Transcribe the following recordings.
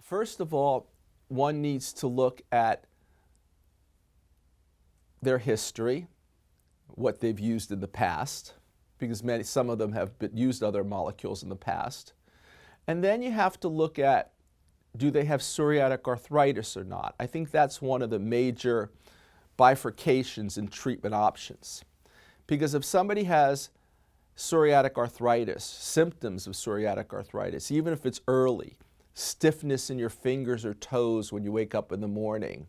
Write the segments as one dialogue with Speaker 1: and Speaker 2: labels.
Speaker 1: First of all, one needs to look at their history, what they've used in the past, because some of them have used other molecules in the past. And then you have to look at, do they have psoriatic arthritis or not? I think that's one of the major bifurcations in treatment options. Because if somebody has psoriatic arthritis, symptoms of psoriatic arthritis, even if it's early, stiffness in your fingers or toes when you wake up in the morning,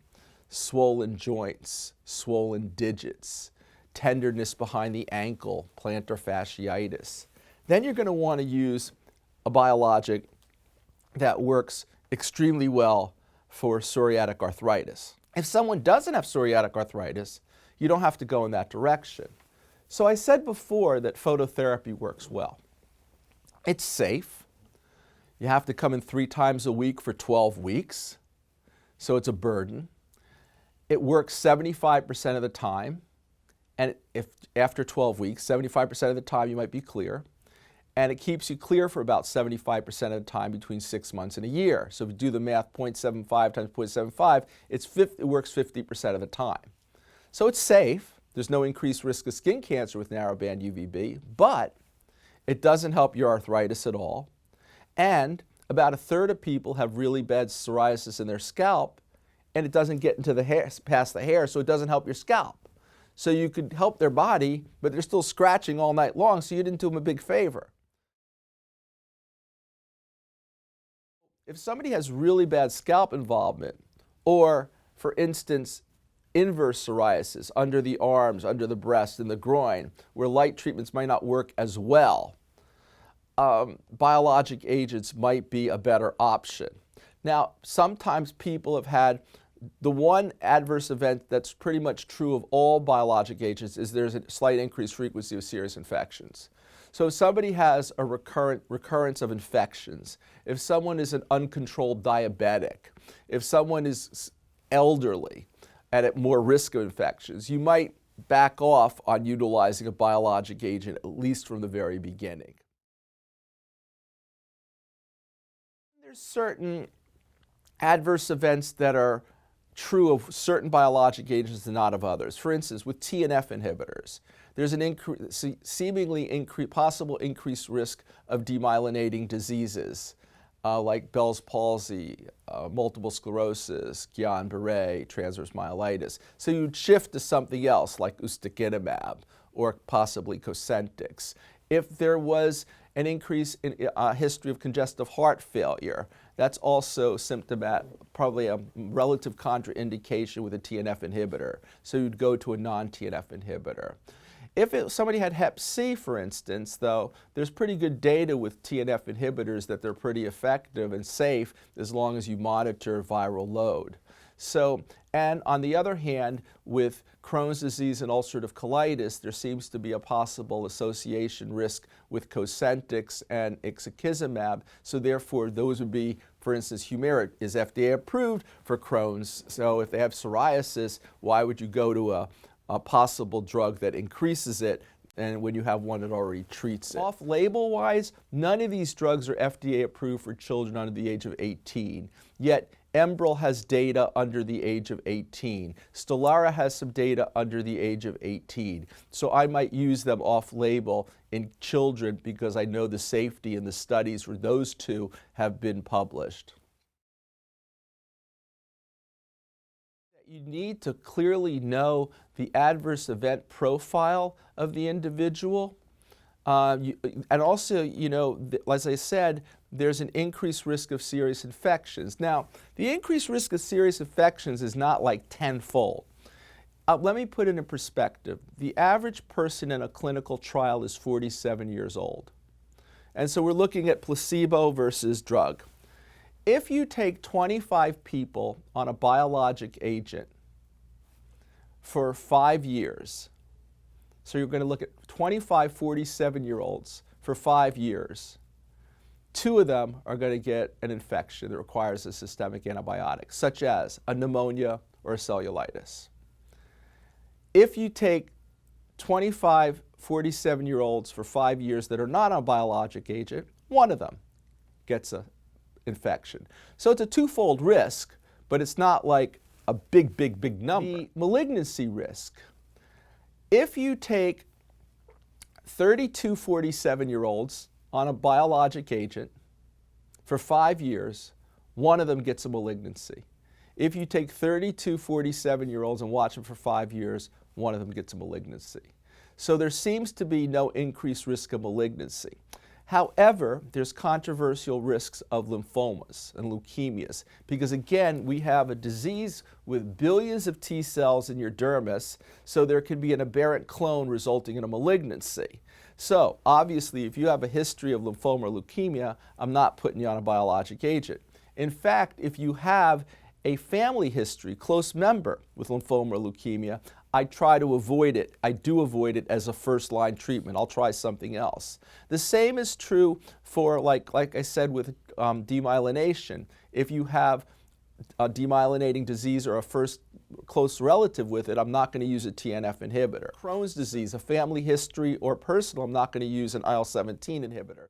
Speaker 1: swollen joints, swollen digits, tenderness behind the ankle, plantar fasciitis, then you're going to want to use a biologic that works extremely well for psoriatic arthritis. If someone doesn't have psoriatic arthritis, you don't have to go in that direction. So I said before that phototherapy works well. It's safe. You have to come in 3 times a week for 12 weeks, so it's a burden. It works 75% of the time, and if after 12 weeks, 75% of the time you might be clear, and it keeps you clear for about 75% of the time between 6 months and a year. So if you do the math, 0.75 times 0.75, it works 50% of the time. So it's safe. There's no increased risk of skin cancer with narrowband UVB, but it doesn't help your arthritis at all. And about 1/3 of people have really bad psoriasis in their scalp, and it doesn't get into the hair, past the hair, so it doesn't help your scalp. So you could help their body, but they're still scratching all night long, so you didn't do them a big favor. If somebody has really bad scalp involvement, or, for instance, inverse psoriasis under the arms, under the breast, and the groin, where light treatments might not work as well, biologic agents might be a better option. Now, sometimes people have had the one adverse event that's pretty much true of all biologic agents is there's a slight increased frequency of serious infections. So if somebody has a recurrence of infections, if someone is an uncontrolled diabetic, if someone is elderly and at more risk of infections, you might back off on utilizing a biologic agent, at least from the very beginning. There's certain adverse events that are true of certain biologic agents and not of others. For instance, with TNF inhibitors, there's an seemingly possible increased risk of demyelinating diseases like Bell's palsy, multiple sclerosis, Guillain-Barré, transverse myelitis. So you'd shift to something else like ustekinumab or possibly Cosentyx. If there was an increase in history of congestive heart failure, that's also symptomatic, probably a relative contraindication with a TNF inhibitor. So you'd go to a non-TNF inhibitor. If somebody had Hep C, for instance, though, there's pretty good data with TNF inhibitors that they're pretty effective and safe as long as you monitor viral load. So, and on the other hand, with Crohn's disease and ulcerative colitis, there seems to be a possible association risk with Cosentyx and ixekizumab. So therefore, those would be, for instance, Humira is FDA approved for Crohn's. So if they have psoriasis, why would you go to a possible drug that increases it and when you have one that already treats it? Off-label wise, none of these drugs are FDA approved for children under the age of 18. Yet Enbrel has data under the age of 18. Stelara has some data under the age of 18. So I might use them off-label in children because I know the safety in the studies where those two have been published. You need to clearly know the adverse event profile of the individual. And also, you know, as I said, there's an increased risk of serious infections. Now, the increased risk of serious infections is not like tenfold. Let me put it in perspective. The average person in a clinical trial is 47 years old. And so we're looking at placebo versus drug. If you take 25 people on a biologic agent for 5 years, so you're going to look at 25 47-year-olds for 5 years, 2 of them are going to get an infection that requires a systemic antibiotic, such as a pneumonia or a cellulitis. If you take 25 47-year-olds for 5 years that are not on a biologic agent, 1 of them gets an infection. So it's a twofold risk, but it's not like a big number. The malignancy risk. If you take 32 47-year-olds on a biologic agent for 5 years, one of them gets a malignancy. If you take 32 47-year-olds and watch them for 5 years, one of them gets a malignancy. So there seems to be no increased risk of malignancy. However, there's controversial risks of lymphomas and leukemias because, again, we have a disease with billions of T cells in your dermis, so there can be an aberrant clone resulting in a malignancy. So, obviously, if you have a history of lymphoma or leukemia, I'm not putting you on a biologic agent. In fact, if you have a family history, close member with lymphoma or leukemia, I try to avoid it. I do avoid it as a first-line treatment. I'll try something else. The same is true for, like I said, with demyelination. If you have a demyelinating disease or a first close relative with it, I'm not going to use a TNF inhibitor. Crohn's disease, a family history or personal, I'm not going to use an IL-17 inhibitor.